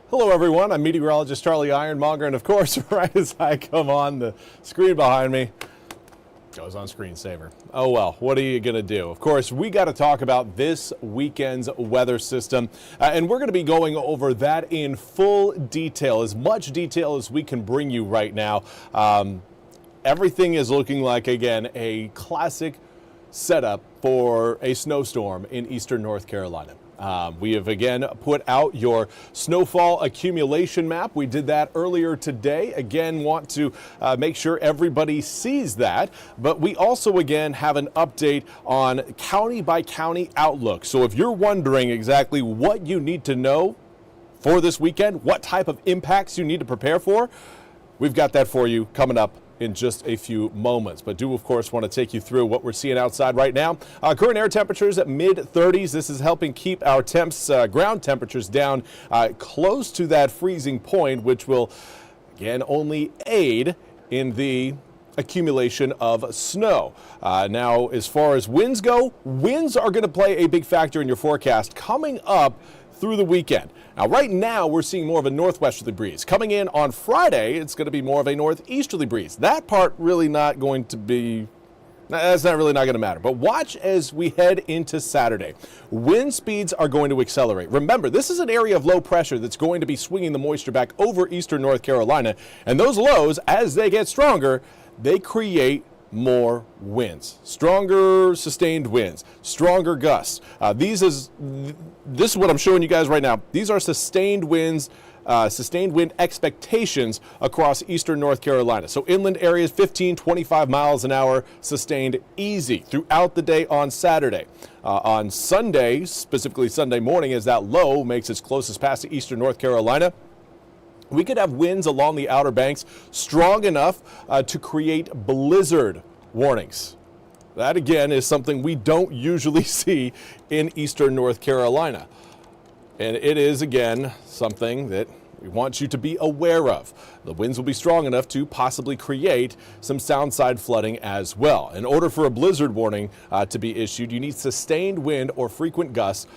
Hello everyone, I'm Meteorologist Charlie Ironmonger, and of course, right as I come on, the screen behind me goes on screensaver. Oh well, what are you gonna do? Of course, we got to talk about this weekend's weather system, and we're gonna be going over that in full detail, as much detail as we can bring you right now. Everything is looking like, again, a classic setup for a snowstorm in eastern North Carolina. We have again put out your snowfall accumulation map. We did that earlier today. Again, want to make sure everybody sees that. But we also again have an update on county by county outlook. So if you're wondering exactly what you need to know for this weekend, what type of impacts you need to prepare for, we've got that for you coming up in just a few moments. But do, of course, want to take you through what we're seeing outside right now. Current air temperatures at mid-30s. This is helping keep our ground temperatures down close to that freezing point, which will, again, only aid in the accumulation of snow. Now, as far as winds go, winds are going to play a big factor in your forecast coming up through the weekend. Now, right now, we're seeing more of a northwesterly breeze. Coming in on Friday, it's going to be more of a northeasterly breeze. That part really not going to be, that's not really not going to matter. But watch as we head into Saturday. Wind speeds are going to accelerate. Remember, this is an area of low pressure that's going to be swinging the moisture back over eastern North Carolina. And those lows, as they get stronger, they create more winds, stronger sustained winds, stronger gusts. This is what I'm showing you guys right now. These are sustained winds, sustained wind expectations across eastern North Carolina. So inland areas, 15, 25 miles an hour, sustained easy throughout the day on Saturday. On Sunday, specifically Sunday morning, as that low makes its closest pass to eastern North Carolina, we could have winds along the Outer Banks strong enough to create blizzard warnings. That, again, is something we don't usually see in eastern North Carolina. And it is, again, something that we want you to be aware of. The winds will be strong enough to possibly create some sound-side flooding as well. In order for a blizzard warning to be issued, you need sustained wind or frequent gusts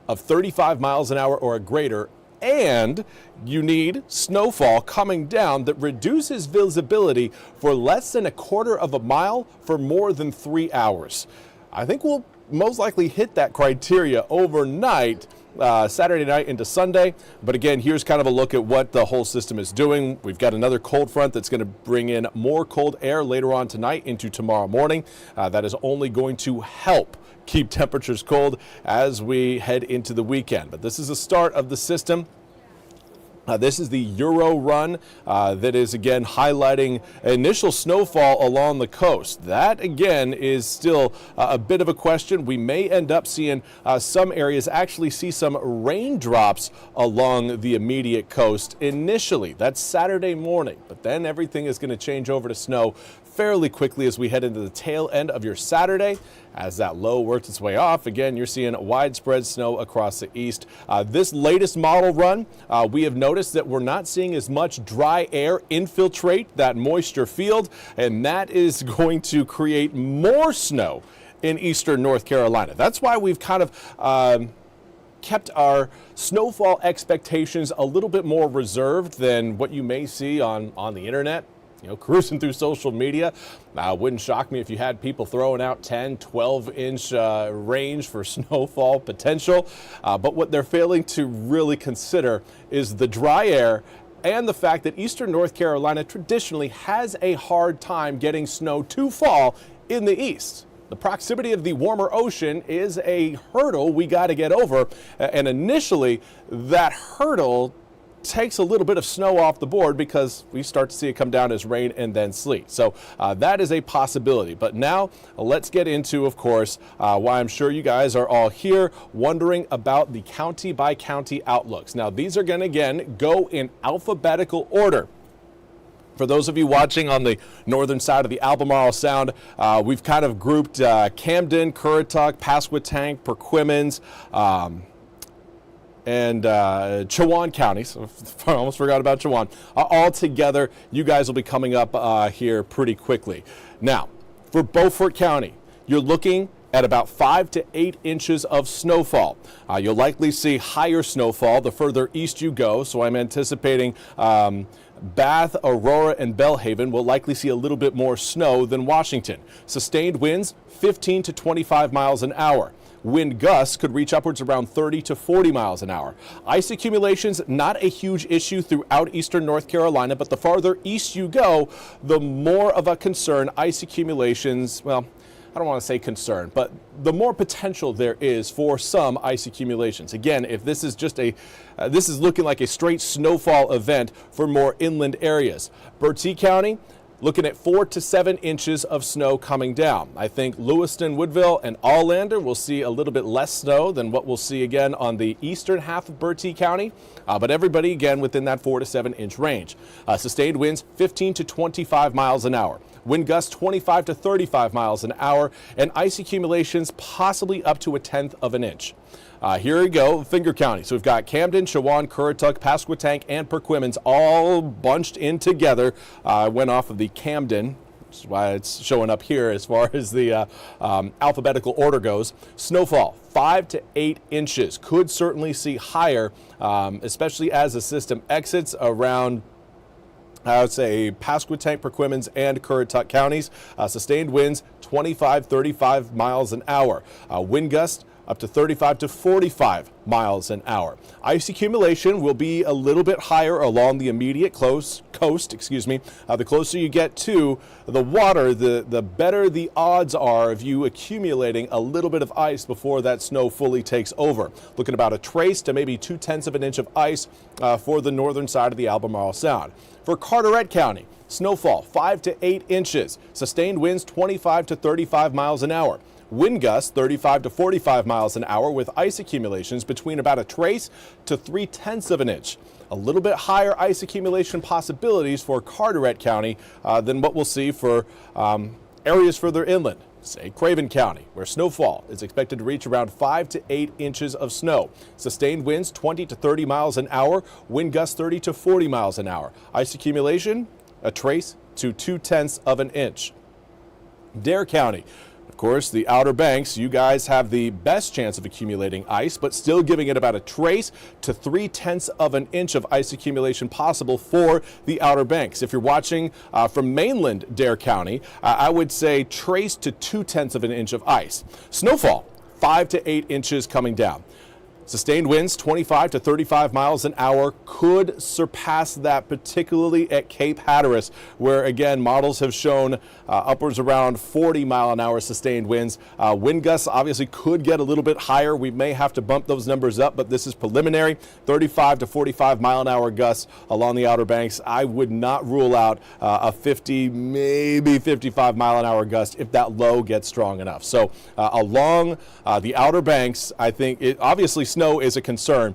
of 35 miles an hour or greater, and you need snowfall coming down that reduces visibility for less than a quarter of a mile for more than 3 hours. I think we'll most likely hit that criteria overnight, Saturday night into Sunday. But again, here's kind of a look at what the whole system is doing. We've got another cold front that's going to bring in more cold air later on tonight into tomorrow morning. That is only going to help keep temperatures cold as we head into the weekend. But this is the start of the system. This is the Euro run that is, again, highlighting initial snowfall along the coast. That, again, is still a bit of a question. We may end up seeing some areas actually see some raindrops along the immediate coast initially. That's Saturday morning, but then everything is going to change over to snow fairly quickly as we head into the tail end of your Saturday. As that low works its way off, again, you're seeing widespread snow across the east. This latest model run, we have noticed that we're not seeing as much dry air infiltrate that moisture field, and that is going to create more snow in eastern North Carolina. That's why we've kind of kept our snowfall expectations a little bit more reserved than what you may see on the internet. You know, cruising through social media. Wouldn't shock me if you had people throwing out 10, 12-inch range for snowfall potential. But what they're failing to really consider is the dry air and the fact that eastern North Carolina traditionally has a hard time getting snow to fall in the east. The proximity of the warmer ocean is a hurdle we got to get over. And initially, that hurdle takes a little bit of snow off the board because we start to see it come down as rain and then sleet. So that is a possibility. But now let's get into, of course, why I'm sure you guys are all here wondering about the county by county outlooks. Now, these are going to, again, go in alphabetical order. For those of you watching on the northern side of the Albemarle Sound, we've kind of grouped Camden, Currituck, Pasquotank, Perquimans, and Chowan counties. I almost forgot about Chowan. All together, you guys will be coming up here pretty quickly. Now, for Beaufort County, you're looking at about 5 to 8 inches of snowfall. You'll likely see higher snowfall the further east you go, so I'm anticipating Bath, Aurora, and Bellhaven will likely see a little bit more snow than Washington. Sustained winds 15 to 25 miles an hour. Wind gusts could reach upwards around 30 to 40 miles an hour. Ice accumulations, not a huge issue throughout eastern North Carolina, but the farther east you go, the more of a concern ice accumulations, well, I don't want to say concern, but the more potential there is for some ice accumulations. Again, if this is just this is looking like a straight snowfall event for more inland areas. Bertie County, looking at 4 to 7 inches of snow coming down. I think Lewiston, Woodville, and Allander will see a little bit less snow than what we'll see again on the eastern half of Bertie County, but everybody again within that 4 to 7 inch range. Sustained winds 15 to 25 miles an hour. Wind gusts 25 to 35 miles an hour, and ice accumulations possibly up to 1/10 of an inch. Here we go, Finger County. So we've got Camden, Chowan, Currituck, Pasquotank, and Perquimans all bunched in together. Went off of the Camden, which is why it's showing up here as far as the alphabetical order goes. Snowfall, 5 to 8 inches. Could certainly see higher, especially as the system exits around I would say Pasquotank, Perquimans, and Currituck counties. Sustained winds 25, 35 miles an hour. Wind gusts up to 35 to 45 miles an hour. Ice accumulation will be a little bit higher along the immediate coast. The closer you get to the water, the better the odds are of you accumulating a little bit of ice before that snow fully takes over. Looking about a trace to maybe 2/10 of an inch of ice for the northern side of the Albemarle Sound. For Carteret County, snowfall 5 to 8 inches. Sustained winds 25 to 35 miles an hour. Wind gusts 35 to 45 miles an hour with ice accumulations between about a trace to 3/10 of an inch. A little bit higher ice accumulation possibilities for Carteret County than what we'll see for areas further inland. Say Craven County, where snowfall is expected to reach around 5 to 8 inches of snow. Sustained winds 20 to 30 miles an hour, wind gusts 30 to 40 miles an hour. Ice accumulation, a trace to 2/10 of an inch. Dare County, of course, the Outer Banks, you guys have the best chance of accumulating ice, but still giving it about a trace to 3/10 of an inch of ice accumulation possible for the Outer Banks. If you're watching from mainland Dare County, I would say trace to 2/10 of an inch of ice. Snowfall, 5 to 8 inches coming down. Sustained winds 25 to 35 miles an hour could surpass that, particularly at Cape Hatteras, where again models have shown upwards around 40 mile an hour sustained winds. Wind gusts obviously could get a little bit higher. We may have to bump those numbers up, but this is preliminary. 35 to 45 mile an hour gusts along the Outer Banks. I would not rule out a 50, maybe 55 mile an hour gust if that low gets strong enough. So along the Outer Banks, I think it obviously snow is a concern,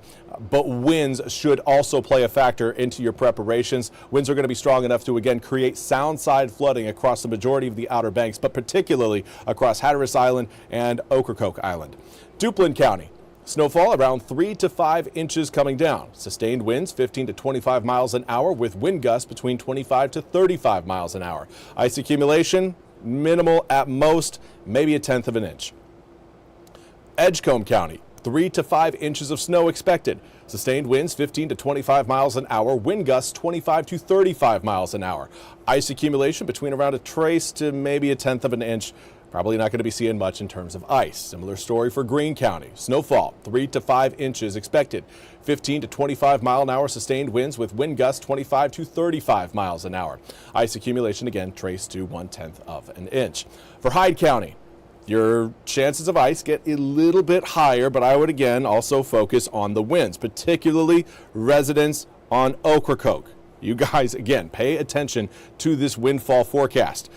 but winds should also play a factor into your preparations. Winds are going to be strong enough to again create sound side flooding across the majority of the Outer Banks, but particularly across Hatteras Island and Ocracoke Island. Duplin County, snowfall around 3 to 5 inches coming down. Sustained winds 15 to 25 miles an hour with wind gusts between 25 to 35 miles an hour. Ice accumulation minimal at most, maybe 1/10 of an inch. Edgecombe County, 3 to 5 inches of snow expected. Sustained winds 15 to 25 miles an hour, wind gusts 25 to 35 miles an hour. Ice accumulation between around a trace to maybe 1/10 of an inch. Probably not going to be seeing much in terms of ice. Similar story for Greene County. Snowfall 3 to 5 inches expected. 15 to 25 mile an hour sustained winds with wind gusts 25 to 35 miles an hour. Ice accumulation again traced to 1/10 of an inch. For Hyde County, your chances of ice get a little bit higher, but I would again also focus on the winds, particularly residents on Ocracoke. You guys, again, pay attention to this windfall forecast.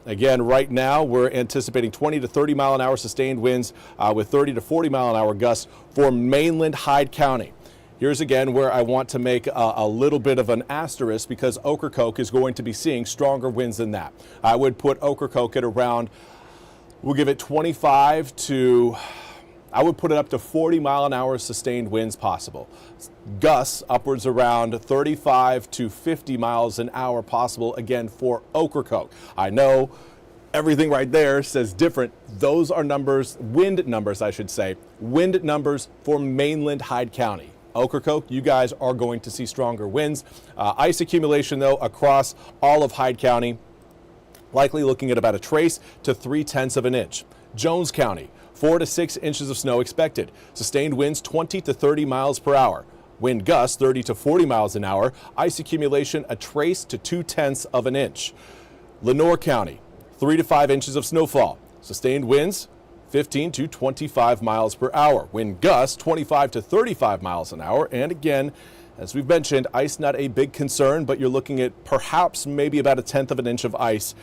Again, right now we're anticipating 20 to 30 mile an hour sustained winds with 30 to 40 mile an hour gusts for mainland Hyde County. Here's again where I want to make a little bit of an asterisk because Ocracoke is going to be seeing stronger winds than that. I would put Ocracoke at around, we'll give it 25 to, I would put it up to 40 mile an hour sustained winds possible. Gusts upwards around 35 to 50 miles an hour possible again for Ocracoke. I know everything right there says different. Those are numbers, wind numbers, I should say, wind numbers for mainland Hyde County. Ocracoke, you guys are going to see stronger winds. Ice accumulation, though, across all of Hyde County, likely looking at about a trace to 0.3 of an inch. Jones County, 4 to 6 inches of snow expected. Sustained winds 20 to 30 miles per hour. Wind gusts 30 to 40 miles an hour. Ice accumulation a trace to 0.2 of an inch. Lenoir County, 3 to 5 inches of snowfall. Sustained winds 15 to 25 miles per hour. Wind gusts 25 to 35 miles an hour. And again, as we've mentioned, ice not a big concern, but you're looking at perhaps maybe about 1/10 of an inch of ice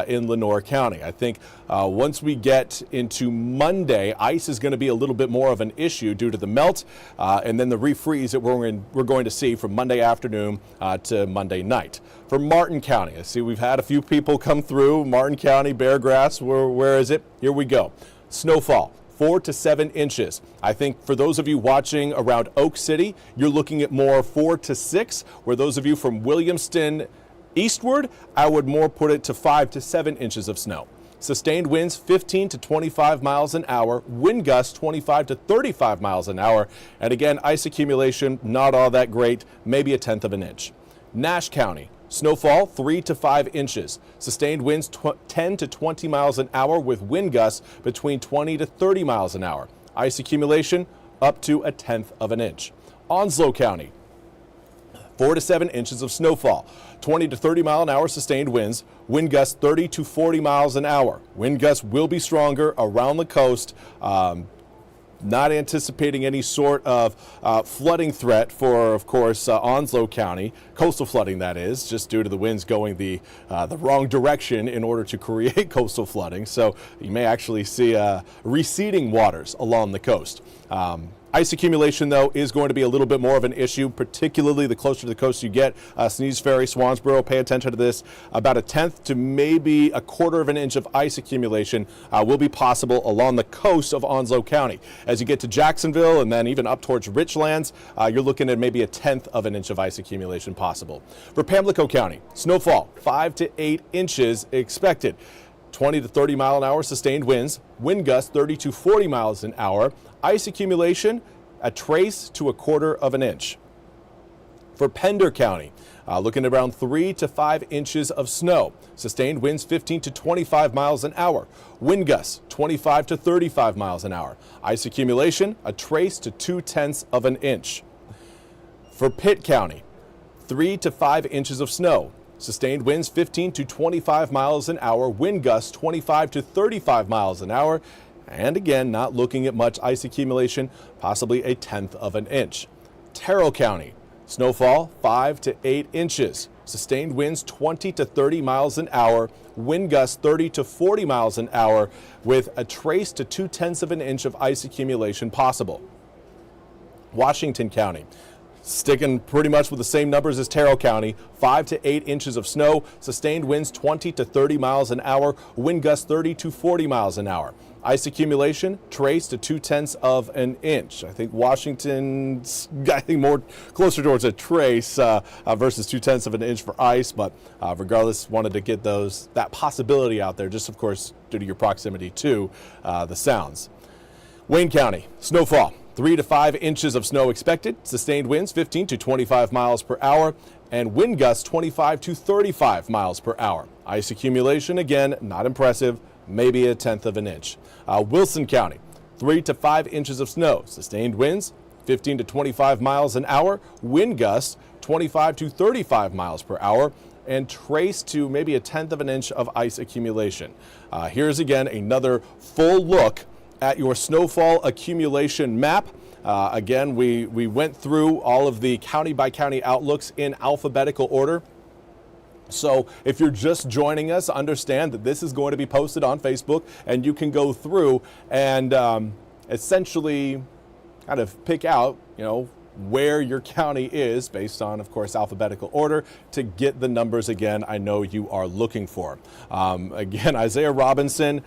in Lenoir County. I think once we get into Monday, ice is going to be a little bit more of an issue due to the melt and then the refreeze that we're going to see from Monday afternoon to Monday night. For Martin County, I see we've had a few people come through. Martin County, Beargrass, where is it? Here we go. Snowfall. 4 to 7 inches. I think for those of you watching around Oak City, you're looking at more 4 to 6. Where those of you from Williamston eastward, I would more put it to 5 to 7 inches of snow. Sustained winds 15 to 25 miles an hour. Wind gusts 25 to 35 miles an hour. And again, ice accumulation not all that great, maybe 1/10 of an inch. Nash County. Snowfall 3 to 5 inches. Sustained winds 10 to 20 miles an hour with wind gusts between 20 to 30 miles an hour. Ice accumulation up to 1/10 of an inch. Onslow County, 4 to 7 inches of snowfall. 20 to 30 mile an hour sustained winds. Wind gusts 30 to 40 miles an hour. Wind gusts will be stronger around the coast. Not anticipating any sort of flooding threat for, of course, Onslow County, coastal flooding that is, just due to the winds going the wrong direction in order to create coastal flooding. So you may actually see receding waters along the coast. Ice accumulation, though, is going to be a little bit more of an issue, particularly the closer to the coast you get. Sneeze Ferry, Swansboro, pay attention to this. About 1/10 to maybe 1/4 of an inch of ice accumulation will be possible along the coast of Onslow County. As you get to Jacksonville and then even up towards Richlands, you're looking at maybe 1/10 of an inch of ice accumulation possible. For Pamlico County, snowfall 5 to 8 inches expected. 20 to 30 mile an hour sustained winds, wind gusts 30 to 40 miles an hour, ice accumulation a trace to 1/4 of an inch. For Pender County, looking at around 3 to 5 inches of snow, sustained winds 15 to 25 miles an hour, wind gusts 25 to 35 miles an hour, ice accumulation a trace to 2/10 of an inch. For Pitt County, 3 to 5 inches of snow. Sustained winds 15 to 25 miles an hour, wind gusts 25 to 35 miles an hour, and again, not looking at much ice accumulation, possibly 1/10 of an inch. Terrell County, snowfall 5 to 8 inches, sustained winds 20 to 30 miles an hour, wind gusts 30 to 40 miles an hour, with a trace to 2/10 of an inch of ice accumulation possible. Washington County, sticking pretty much with the same numbers as Terrell County, 5 to 8 inches of snow, sustained winds 20 to 30 miles an hour, wind gusts 30 to 40 miles an hour. Ice accumulation traced to 2/10 of an inch. I think Washington's more closer towards a trace versus 2/10 of an inch for ice, but regardless, wanted to get that possibility out there, just of course due to your proximity to the sounds. Wayne County, snowfall. 3 to 5 inches of snow expected, sustained winds 15 to 25 miles per hour, and wind gusts 25 to 35 miles per hour. Ice accumulation, again, not impressive, maybe 1/10 of an inch. Wilson County, 3 to 5 inches of snow, sustained winds 15 to 25 miles an hour, wind gusts 25 to 35 miles per hour, and trace to maybe 1/10 of an inch of ice accumulation. Here's again another full look at your snowfall accumulation map. Again, we went through all of the county by county outlooks in alphabetical order. So if you're just joining us, understand that this is going to be posted on Facebook, and you can go through and essentially kind of pick out, where your county is based on, of course, alphabetical order to get the numbers again I know you are looking for. Again, Isaiah Robinson,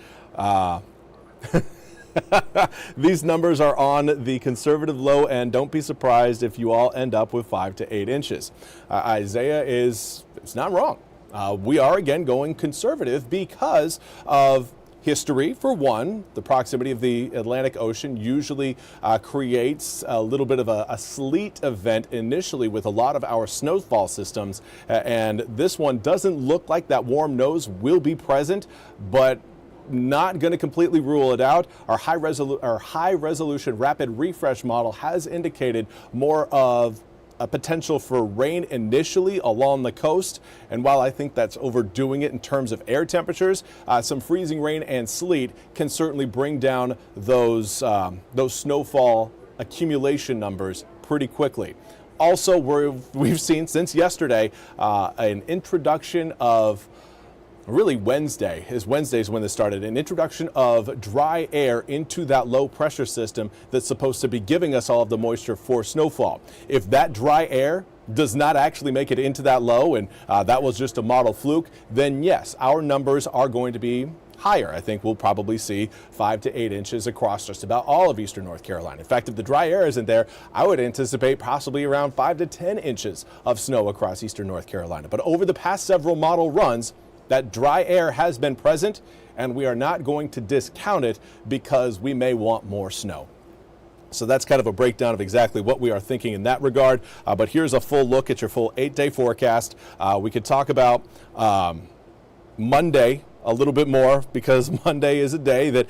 these numbers are on the conservative low end. Don't be surprised if you all end up with 5 to 8 inches. Isaiah it's not wrong. We are again going conservative because of history. For one, the proximity of the Atlantic Ocean usually creates a little bit of a sleet event initially with a lot of our snowfall systems. And this one doesn't look like that warm nose will be present, but not going to completely rule it out. Our high resolution rapid refresh model has indicated more of a potential for rain initially along the coast, and while I think that's overdoing it in terms of air temperatures, some freezing rain and sleet can certainly bring down those snowfall accumulation numbers pretty quickly. Also, we've seen since yesterday an introduction of Wednesday is when this started, an introduction of dry air into that low pressure system that's supposed to be giving us all of the moisture for snowfall. If that dry air does not actually make it into that low and that was just a model fluke, then yes, our numbers are going to be higher. I think we'll probably see 5 to 8 inches across just about all of eastern North Carolina. In fact, if the dry air isn't there, I would anticipate possibly around 5 to 10 inches of snow across eastern North Carolina. But over the past several model runs, that dry air has been present, and we are not going to discount it because we may want more snow. So that's kind of a breakdown of exactly what we are thinking in that regard. But here's a full look at your full 8-day forecast. We could talk about Monday a little bit more because Monday is a day that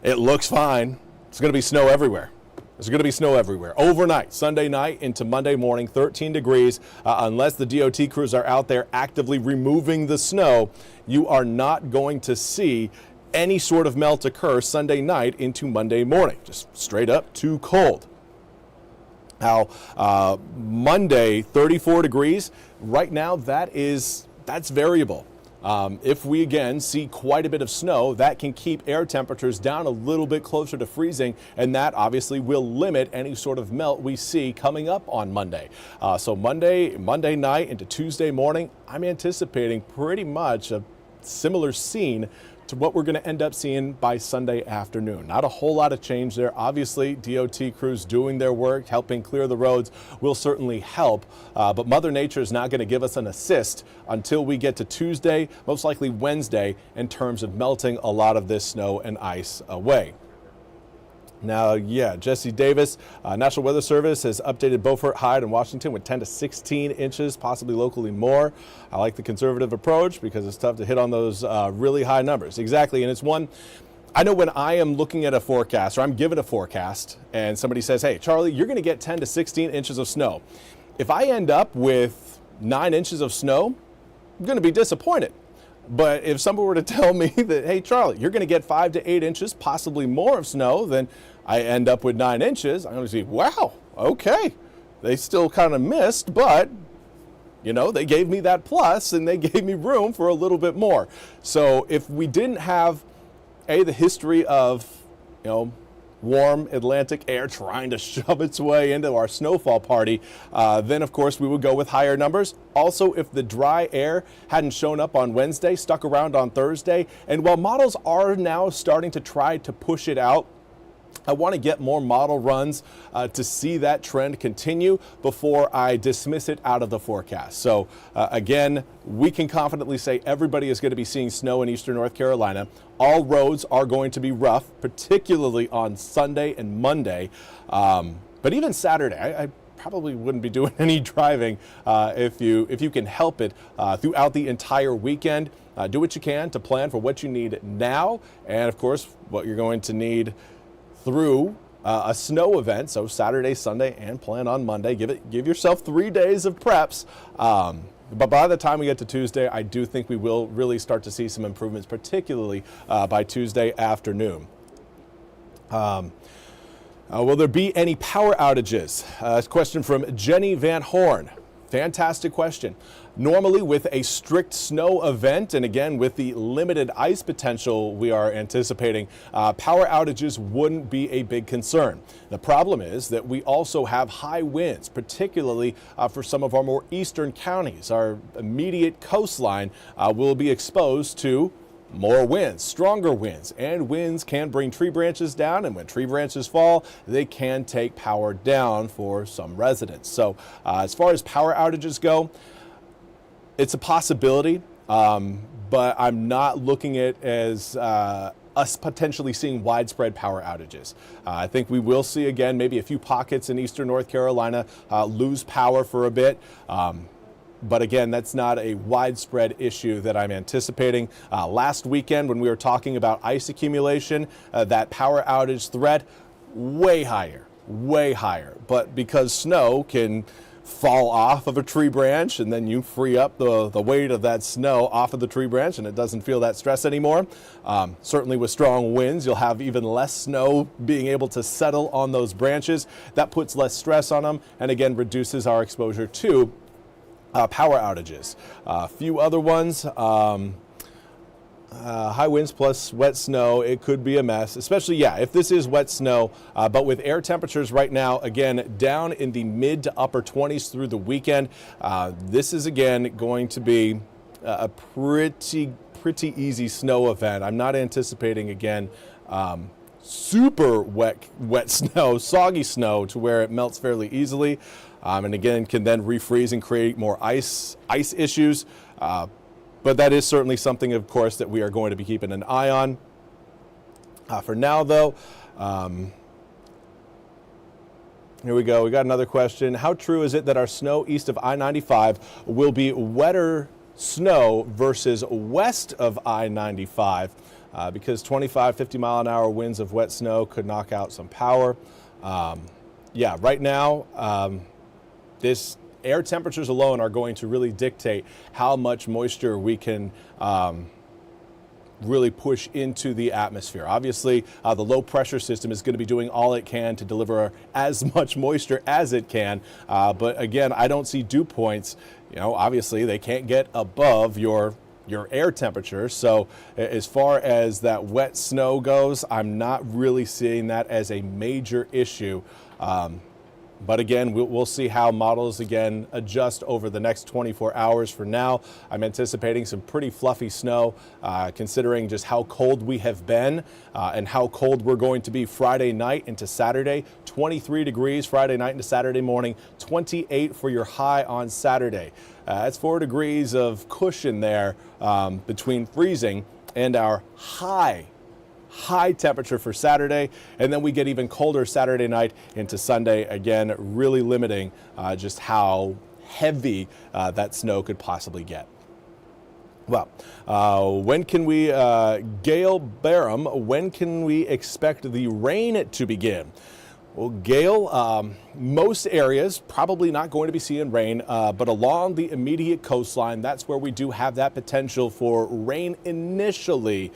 it looks fine. It's going to be snow everywhere. There's going to be snow everywhere. Overnight, Sunday night into Monday morning, 13 degrees. Unless the DOT crews are out there actively removing the snow, you are not going to see any sort of melt occur Sunday night into Monday morning. Just straight up too cold. Now, Monday, 34 degrees. Right now, that's variable. If we again see quite a bit of snow, that can keep air temperatures down a little bit closer to freezing, and that obviously will limit any sort of melt we see coming up on Monday. So Monday night into Tuesday morning, I'm anticipating pretty much a similar scene to what we're going to end up seeing by Sunday afternoon. Not a whole lot of change there. Obviously, DOT crews doing their work, helping clear the roads will certainly help, but Mother Nature is not going to give us an assist until we get to Tuesday, most likely Wednesday, in terms of melting a lot of this snow and ice away. Now, Jesse Davis, National Weather Service has updated Beaufort, Hyde, and Washington with 10 to 16 inches, possibly locally more. I like the conservative approach because it's tough to hit on those really high numbers. Exactly, and it's one, I know when I am looking at a forecast or I'm given a forecast and somebody says, hey, Charlie, you're going to get 10 to 16 inches of snow. If I end up with 9 inches of snow, I'm going to be disappointed. But if someone were to tell me that, hey, Charlie, you're going to get 5 to 8 inches, possibly more of snow, then I end up with 9 inches, I'm going to say, wow, okay. They still kind of missed, but, they gave me that plus and they gave me room for a little bit more. So if we didn't have, the history of, warm Atlantic air trying to shove its way into our snowfall party, then of course we would go with higher numbers. Also, if the dry air hadn't shown up on Wednesday, stuck around on Thursday, and while models are now starting to try to push it out, I want to get more model runs to see that trend continue before I dismiss it out of the forecast. So again, we can confidently say everybody is going to be seeing snow in eastern North Carolina. All roads are going to be rough, particularly on Sunday and Monday. But even Saturday, I probably wouldn't be doing any driving if you can help it throughout the entire weekend. Do what you can to plan for what you need now, and of course, what you're going to need through a snow event, so Saturday, Sunday, and plan on Monday. Give yourself 3 days of preps. But by the time we get to Tuesday, I do think we will really start to see some improvements, particularly by Tuesday afternoon. Will there be any power outages? A question from Jenny Van Horn. Fantastic question. Normally with a strict snow event, and again with the limited ice potential we are anticipating, power outages wouldn't be a big concern. The problem is that we also have high winds, particularly for some of our more eastern counties. Our immediate coastline will be exposed to more winds, stronger winds, and winds can bring tree branches down, and when tree branches fall, they can take power down for some residents. So as far as power outages go, it's a possibility. but I'm not looking at as us potentially seeing widespread power outages. I think we will see, again, maybe a few pockets in eastern North Carolina lose power for a bit. But again, that's not a widespread issue that I'm anticipating. Last weekend, when we were talking about ice accumulation, that power outage threat, way higher. But because snow can fall off of a tree branch and then you free up the weight of that snow off of the tree branch and it doesn't feel that stress anymore. Certainly with strong winds, you'll have even less snow being able to settle on those branches. That puts less stress on them and again reduces our exposure to power outages. A few other ones. High winds plus wet snow, it could be a mess, especially, if this is wet snow, but with air temperatures right now, again, down in the mid to upper 20s through the weekend. This is, again, going to be a pretty easy snow event. I'm not anticipating, again, super wet snow, soggy snow to where it melts fairly easily, and again, can then refreeze and create more ice issues. But that is certainly something, of course, that we are going to be keeping an eye on. For now, though, here we go. We got another question. How true is it that our snow east of I-95 will be wetter snow versus west of I-95? Because 25, 50 mile an hour winds of wet snow could knock out some power. Right now, this air temperatures alone are going to really dictate how much moisture we can really push into the atmosphere. Obviously, the low pressure system is going to be doing all it can to deliver as much moisture as it can. But again, I don't see dew points. Obviously they can't get above your air temperature. So as far as that wet snow goes, I'm not really seeing that as a major issue. But again, we'll see how models again adjust over the next 24 hours. For now, I'm anticipating some pretty fluffy snow, considering just how cold we have been and how cold we're going to be Friday night into Saturday. 23 degrees Friday night into Saturday morning, 28 for your high on Saturday. That's 4 degrees of cushion there between freezing and our high temperature for Saturday, and then we get even colder Saturday night into Sunday, again really limiting just how heavy that snow could possibly get. Well, when can we, Gail Barham, when can we expect the rain to begin? Well, Gail, most areas probably not going to be seeing rain, but along the immediate coastline, that's where we do have that potential for rain initially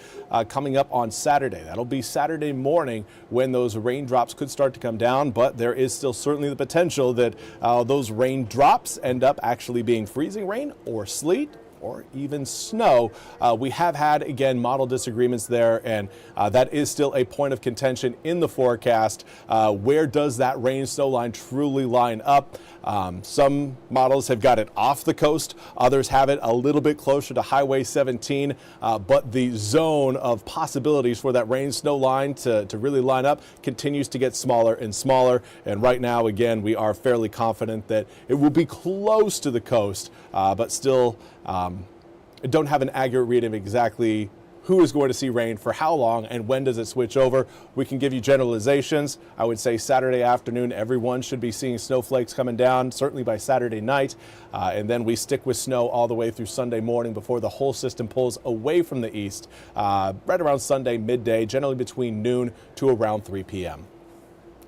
coming up on Saturday. That'll be Saturday morning when those raindrops could start to come down, but there is still certainly the potential that those raindrops end up actually being freezing rain or sleet or even snow. We have had, again, model disagreements there, and that is still a point of contention in the forecast. Where does that rain snow line truly line up? Some models have got it off the coast, others have it a little bit closer to Highway 17, but the zone of possibilities for that rain snow line to really line up continues to get smaller and smaller, and right now, again, we are fairly confident that it will be close to the coast, but still don't have an accurate read of exactly who is going to see rain for how long and when does it switch over. We can give you generalizations. I would say Saturday afternoon, everyone should be seeing snowflakes coming down, certainly by Saturday night. And then we stick with snow all the way through Sunday morning before the whole system pulls away from the east, right around Sunday midday, generally between noon to around 3 p.m.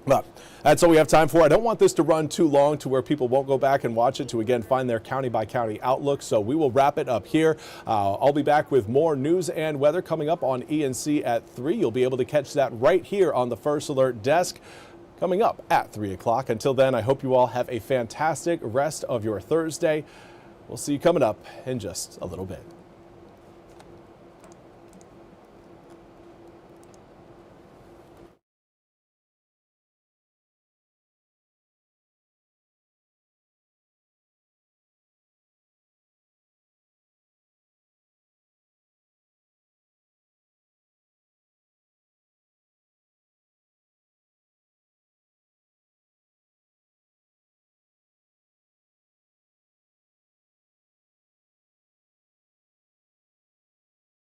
But that's all we have time for. I don't want this to run too long to where people won't go back and watch it to, again, find their county by county outlook. So we will wrap it up here. I'll be back with more news and weather coming up on ENC at 3. You'll be able to catch that right here on the First Alert desk coming up at 3 o'clock. Until then, I hope you all have a fantastic rest of your Thursday. We'll see you coming up in just a little bit.